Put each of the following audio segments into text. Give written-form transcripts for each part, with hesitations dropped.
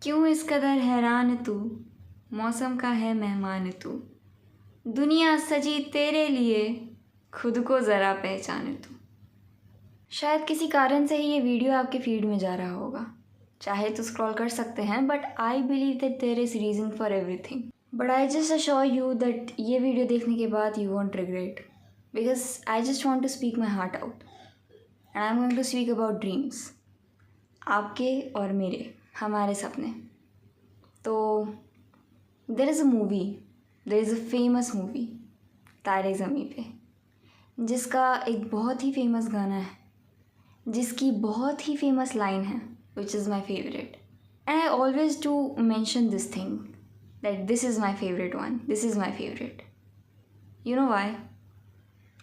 क्यों इस कदर हैरान तू, मौसम का है मेहमान तू। दुनिया सजी तेरे लिए, खुद को ज़रा पहचान तू। शायद किसी कारण से ही ये वीडियो आपके फीड में जा रहा होगा। चाहे तो स्क्रॉल कर सकते हैं, but I believe that there is reason for everything. But I just assure you that ये वीडियो देखने के बाद you won't regret, because I just want to speak my heart out and I am going to speak about dreams. आपके और मेरे, हमारे सपने। तो there is a movie, there is a famous movie Taare Zameen पे, जिसका एक बहुत ही फेमस गाना है, जिसकी बहुत ही फेमस लाइन है, which is my favourite. And I always do mention this thing that this is my favourite one, this is my favourite. You know why?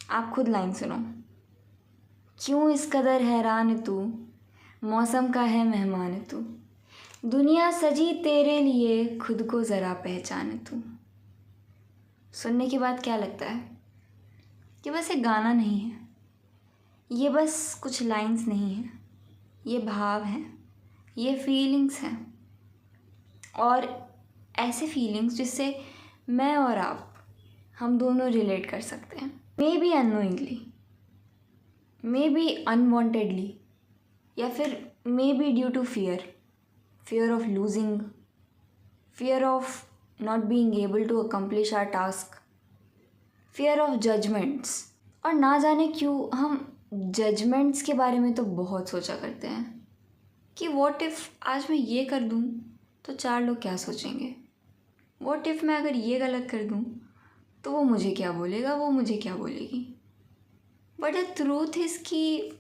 आप खुद लाइन सुनो। क्यों इस कदर हैरान तू, मौसम का है मेहमान तू। दुनिया सजी तेरे लिए, खुद को ज़रा पहचान तू। सुनने के बाद क्या लगता है कि बस एक गाना नहीं है, ये बस कुछ लाइंस नहीं है, ये भाव हैं, ये फीलिंग्स हैं, और ऐसे फीलिंग्स जिससे मैं और आप, हम दोनों रिलेट कर सकते हैं। Maybe unknowingly, maybe unwantedly, या फिर maybe due to fear of losing, fear of not being able to accomplish our task, fear of judgments। और ना जाने क्यों हम जजमेंट्स के बारे में तो बहुत सोचा करते हैं कि व्हाट इफ़ आज मैं ये कर दूँ तो 4 लोग क्या सोचेंगे, व्हाट इफ़ मैं अगर ये गलत कर दूँ तो वो मुझे क्या बोलेगा, वो मुझे क्या बोलेगी। बट द ट्रूथ इज़ कि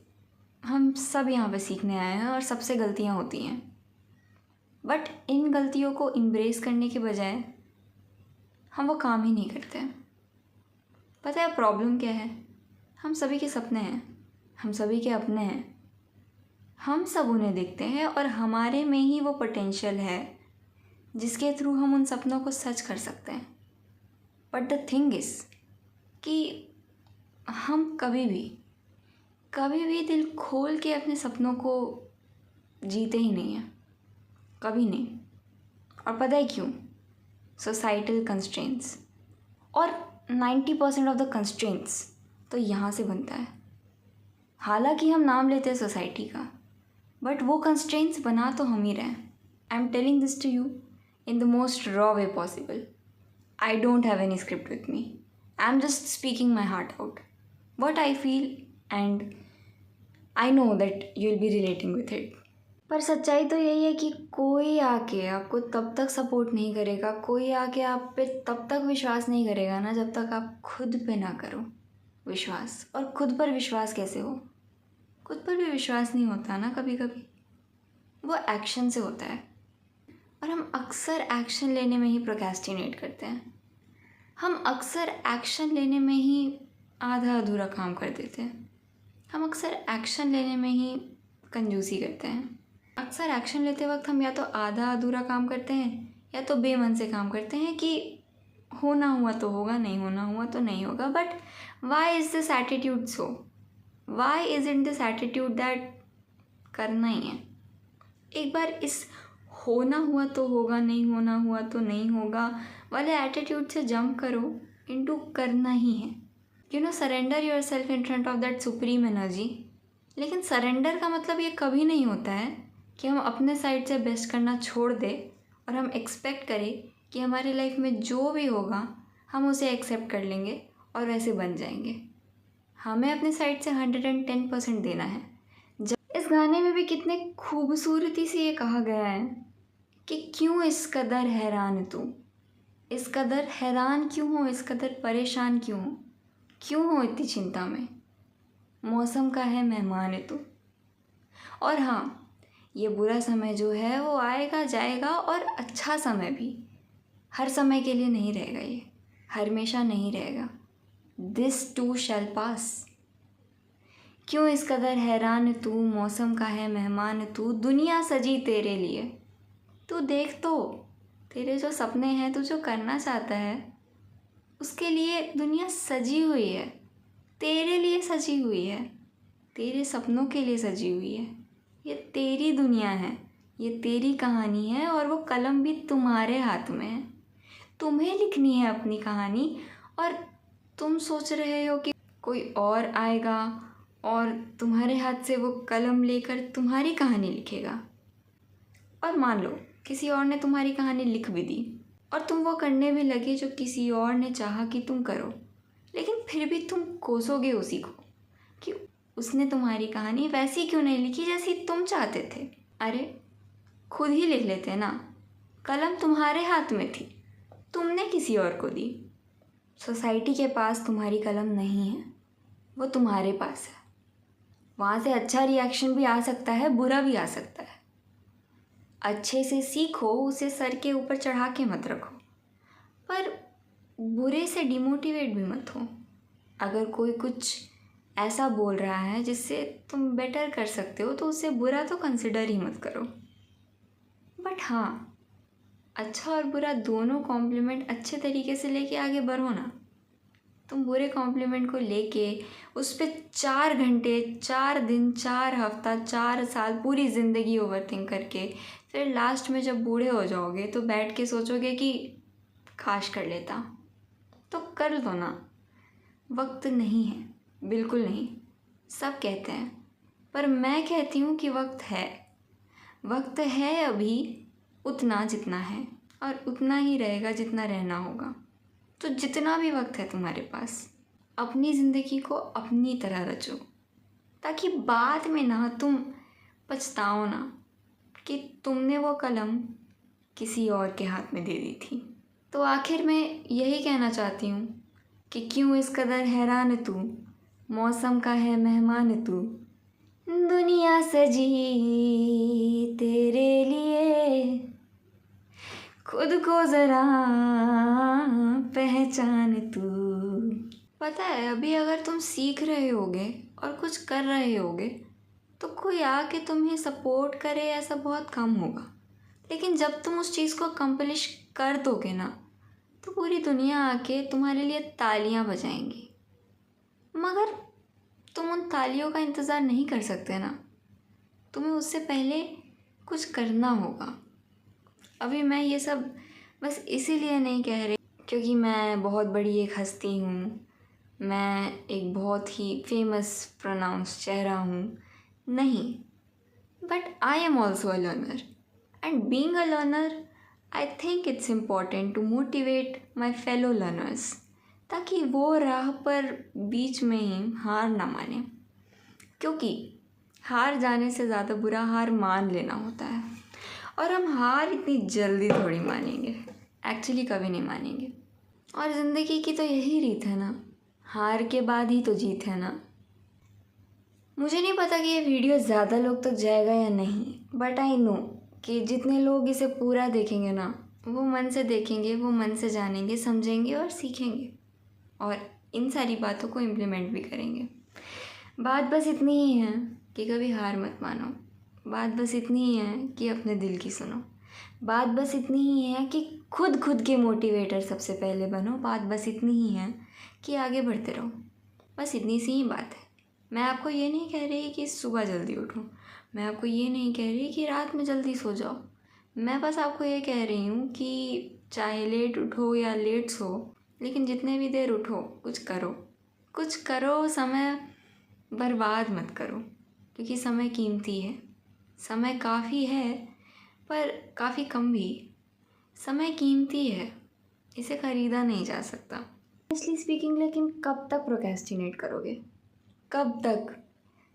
हम सब यहाँ पे सीखने आए हैं और सबसे गलतियाँ होती हैं, बट इन गलतियों को इम्ब्रेस करने के बजाय हम वो काम ही नहीं करते हैं। पता है प्रॉब्लम क्या है? हम सभी के सपने हैं, हम सभी के अपने हैं, हम सब उन्हें देखते हैं और हमारे में ही वो पोटेंशियल है जिसके थ्रू हम उन सपनों को सच कर सकते हैं। बट द थिंग इज़ कि हम कभी भी दिल खोल के अपने सपनों को जीते ही नहीं हैं, कभी नहीं। और पता है क्यों? सोसाइटल कंस्ट्रेंट्स, और 90% ऑफ द कंस्ट्रेंट्स तो यहाँ से बनता है। हालांकि हम नाम लेते हैं सोसाइटी का, बट वो कंस्ट्रेंट्स बना तो हम ही रहे हैं। I am telling this to you in the most raw way possible. I don't have any script with me, I am just speaking my heart out, what I feel, and I know that you will be relating with it. पर सच्चाई तो यही है कि कोई आके आपको तब तक सपोर्ट नहीं करेगा, कोई आके आप पे तब तक विश्वास नहीं करेगा ना, जब तक आप खुद पे ना करो विश्वास। और खुद पर विश्वास कैसे हो? खुद पर भी विश्वास नहीं होता ना कभी कभी, वो एक्शन से होता है। और हम अक्सर एक्शन लेने में ही प्रोक्रेस्टिनेट करते हैं, हम अक्सर एक्शन लेने में ही आधा अधूरा काम कर देते हैं, हम अक्सर एक्शन लेने में ही कंजूसी करते हैं। अक्सर एक्शन लेते वक्त हम या तो आधा अधूरा काम करते हैं या तो बेमन से काम करते हैं कि होना हुआ तो होगा, नहीं होना हुआ तो नहीं होगा। But why is this attitude so? Why is it this attitude that करना ही है? एक बार इस होना हुआ तो होगा, नहीं होना हुआ तो नहीं होगा वाले एटीट्यूड से जंप करो इनटू करना ही है। You know, surrender your self in front of that supreme energy. लेकिन सरेंडर का मतलब ये कभी नहीं होता है कि हम अपने साइड से बेस्ट करना छोड़ दें और हम एक्सपेक्ट करें कि हमारी लाइफ में जो भी होगा हम उसे एक्सेप्ट कर लेंगे और वैसे बन जाएंगे। हमें अपने साइड से 110% देना है। जब इस गाने में भी कितने खूबसूरती से ये कहा गया है कि क्यों इस कदर हैरान तू, इस कदर हैरान क्यों हो, इस कदर परेशान क्यों हो इतनी चिंता में, मौसम का है मेहमान तू। और हाँ, ये बुरा समय जो है वो आएगा जाएगा, और अच्छा समय भी हर समय के लिए नहीं रहेगा, ये हमेशा नहीं रहेगा। दिस टू शैल पास। क्यों इस कदर हैरान तू, मौसम का है मेहमान तू। दुनिया सजी तेरे लिए, तू देख तो, तेरे जो सपने हैं, तू जो करना चाहता है, उसके लिए दुनिया सजी हुई है, तेरे लिए सजी हुई है, तेरे सपनों के लिए सजी हुई है। ये तेरी दुनिया है, ये तेरी कहानी है और वो कलम भी तुम्हारे हाथ में है। तुम्हें लिखनी है अपनी कहानी और तुम सोच रहे हो कि कोई और आएगा और तुम्हारे हाथ से वो कलम लेकर तुम्हारी कहानी लिखेगा। और मान लो किसी और ने तुम्हारी कहानी लिख भी दी और तुम वो करने भी लगे जो किसी और ने चाहा कि तुम करो, लेकिन फिर भी तुम कोसोगे उसी को कि उसने तुम्हारी कहानी वैसी क्यों नहीं लिखी जैसी तुम चाहते थे। अरे खुद ही लिख लेते ना, कलम तुम्हारे हाथ में थी, तुमने किसी और को दी। सोसाइटी के पास तुम्हारी कलम नहीं है, वो तुम्हारे पास है। वहाँ से अच्छा रिएक्शन भी आ सकता है, बुरा भी आ सकता है। अच्छे से सीखो, उसे सर के ऊपर चढ़ा के मत रखो, पर बुरे से डिमोटिवेट भी मत हो। अगर कोई कुछ ऐसा बोल रहा है जिससे तुम बेटर कर सकते हो तो उसे बुरा तो कंसिडर ही मत करो। बट हाँ, अच्छा और बुरा दोनों कॉम्प्लीमेंट अच्छे तरीके से लेके आगे बढ़ो ना। तुम बुरे कॉम्प्लीमेंट को लेके उस पर 4 घंटे, 4 दिन, 4 हफ्ता, 4 साल, पूरी ज़िंदगी ओवरथिंक करके फिर लास्ट में जब बूढ़े हो जाओगे तो बैठ के सोचोगे कि काश कर लेता। तो कर लो ना। वक्त नहीं है, बिल्कुल नहीं। सब कहते हैं, पर मैं कहती हूँ कि वक्त है। वक्त है अभी उतना जितना है, और उतना ही रहेगा जितना रहना होगा। तो जितना भी वक्त है तुम्हारे पास, अपनी ज़िंदगी को अपनी तरह रचो, ताकि बाद में ना तुम पछताओ ना कि तुमने वो कलम किसी और के हाथ में दे दी थी। तो आखिर में यही कहना चाहती हूँ कि क्यों इस कदर हैरान तू, मौसम का है मेहमान तू, दुनिया सजी तेरे लिए, खुद को ज़रा पहचान तू। पता है, अभी अगर तुम सीख रहे होगे और कुछ कर रहे होगे तो कोई आके तुम्हें सपोर्ट करे ऐसा बहुत कम होगा। लेकिन जब तुम उस चीज़ को अकम्प्लिश कर दोगे ना, तो पूरी दुनिया आके तुम्हारे लिए तालियां बजाएंगी। मगर तुम उन तालियों का इंतज़ार नहीं कर सकते ना, तुम्हें उससे पहले कुछ करना होगा। अभी मैं ये सब बस इसीलिए नहीं कह रही क्योंकि मैं बहुत बड़ी एक हस्ती हूँ, मैं एक बहुत ही फेमस प्रोनाउंस चेहरा हूँ, नहीं। But I am also a learner, and being a learner I think it's important to motivate my fellow learners, ताकि वो राह पर बीच में ही हार ना माने। क्योंकि हार जाने से ज़्यादा बुरा हार मान लेना होता है, और हम हार इतनी जल्दी थोड़ी मानेंगे, एक्चुअली कभी नहीं मानेंगे। और ज़िंदगी की तो यही रीत है ना, हार के बाद ही तो जीत है ना। मुझे नहीं पता कि ये वीडियो ज़्यादा लोग तक जाएगा या नहीं, बट आई नो कि जितने लोग इसे पूरा देखेंगे ना, वो मन से देखेंगे, वो मन से जानेंगे, समझेंगे और सीखेंगे, और इन सारी बातों को इम्प्लीमेंट भी करेंगे। बात बस इतनी ही है कि कभी हार मत मानो। बात बस इतनी ही है कि अपने दिल की सुनो। बात बस इतनी ही है कि खुद के मोटिवेटर सबसे पहले बनो। बात बस इतनी ही है कि आगे बढ़ते रहो। बस इतनी सी ही बात है। मैं आपको ये नहीं कह रही कि सुबह जल्दी उठो, मैं आपको ये नहीं कह रही कि रात में जल्दी सो जाओ। मैं बस आपको ये कह रही हूँ कि चाहे लेट उठो या लेट सो, लेकिन जितने भी देर उठो कुछ करो, समय बर्बाद मत करो, क्योंकि समय कीमती है। समय काफ़ी है पर काफ़ी कम भी। समय कीमती है, इसे ख़रीदा नहीं जा सकता। ऑनेस्टली स्पीकिंग, लेकिन कब तक प्रोक्रेस्टिनेट करोगे? कब तक?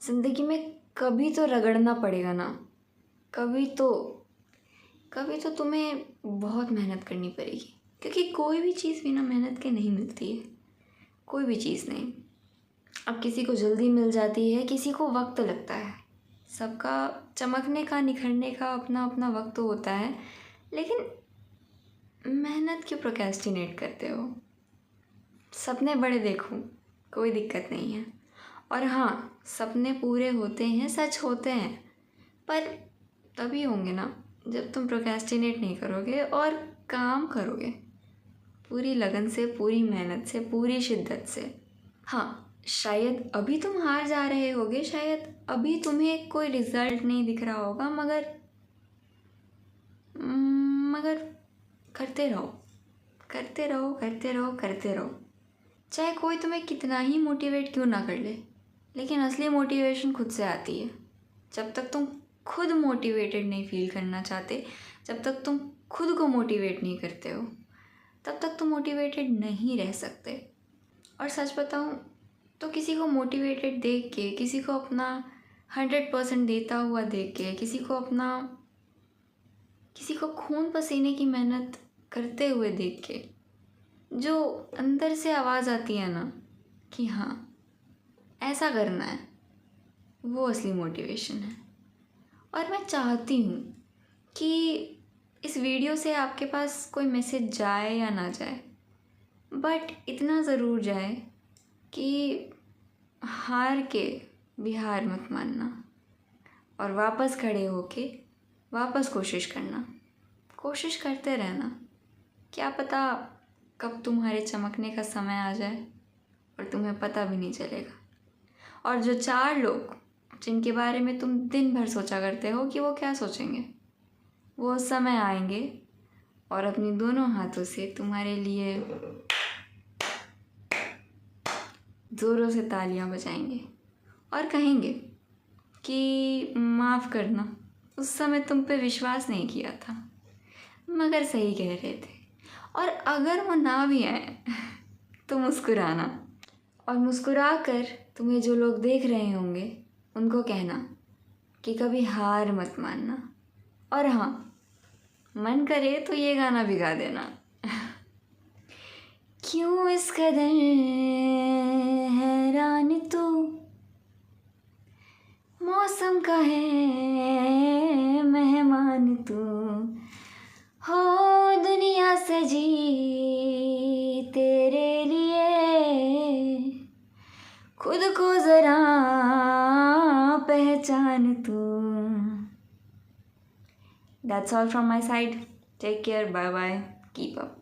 ज़िंदगी में कभी तो रगड़ना पड़ेगा ना, कभी तो तुम्हें बहुत मेहनत करनी पड़ेगी, क्योंकि कोई भी चीज़ बिना मेहनत के नहीं मिलती है, कोई भी चीज़ नहीं। अब किसी को जल्दी मिल जाती है, किसी को वक्त लगता है। सबका चमकने का, निखरने का अपना अपना वक्त तो होता है, लेकिन मेहनत क्यों प्रोक्रेस्टिनेट करते हो? सपने बड़े देखो, कोई दिक्कत नहीं है। और हाँ, सपने पूरे होते हैं, सच होते हैं, पर तभी होंगे ना जब तुम प्रोक्रेस्टिनेट नहीं करोगे और काम करोगे पूरी लगन से, पूरी मेहनत से, पूरी शिद्दत से। हाँ, शायद अभी तुम हार जा रहे होगे, शायद अभी तुम्हें कोई रिज़ल्ट नहीं दिख रहा होगा, मगर मगर करते रहो, करते रहो, करते रहो, करते रहो। चाहे कोई तुम्हें कितना ही मोटिवेट क्यों ना कर ले, लेकिन असली मोटिवेशन खुद से आती है। जब तक तुम खुद मोटिवेटेड नहीं फील करना चाहते, जब तक तुम खुद को मोटिवेट नहीं करते हो, तब तक तुम मोटिवेटेड नहीं रह सकते। और सच बताऊँ तो किसी को मोटिवेटेड देख के, किसी को अपना 100% देता हुआ देख के, किसी को खून पसीने की मेहनत करते हुए देख के जो अंदर से आवाज़ आती है ना कि हाँ ऐसा करना है, वो असली मोटिवेशन है। और मैं चाहती हूँ कि इस वीडियो से आपके पास कोई मैसेज जाए या ना जाए, बट इतना ज़रूर जाए कि हार के भी हार मत मानना और वापस खड़े होके वापस कोशिश करना, कोशिश करते रहना। क्या पता कब तुम्हारे चमकने का समय आ जाए और तुम्हें पता भी नहीं चलेगा। और जो 4 लोग जिनके बारे में तुम दिन भर सोचा करते हो कि वो क्या सोचेंगे, वो समय आएंगे और अपनी दोनों हाथों से तुम्हारे लिए ज़ोरों से तालियां बजाएंगे और कहेंगे कि माफ़ करना, उस समय तुम पे विश्वास नहीं किया था, मगर सही कह रहे थे। और अगर वो ना भी आए तो मुस्कुराना, और मुस्कुरा कर तुम्हें जो लोग देख रहे होंगे उनको कहना कि कभी हार मत मानना। और हाँ, मन करे तो ये गाना भी गा देना। क्यों इस कदर हैरान तू, मौसम का है मेहमान तू, हो दुनिया सजी तेरे लिए, खुद को जरा पहचान तू। That's all from my side. Take care. Bye bye. Keep up.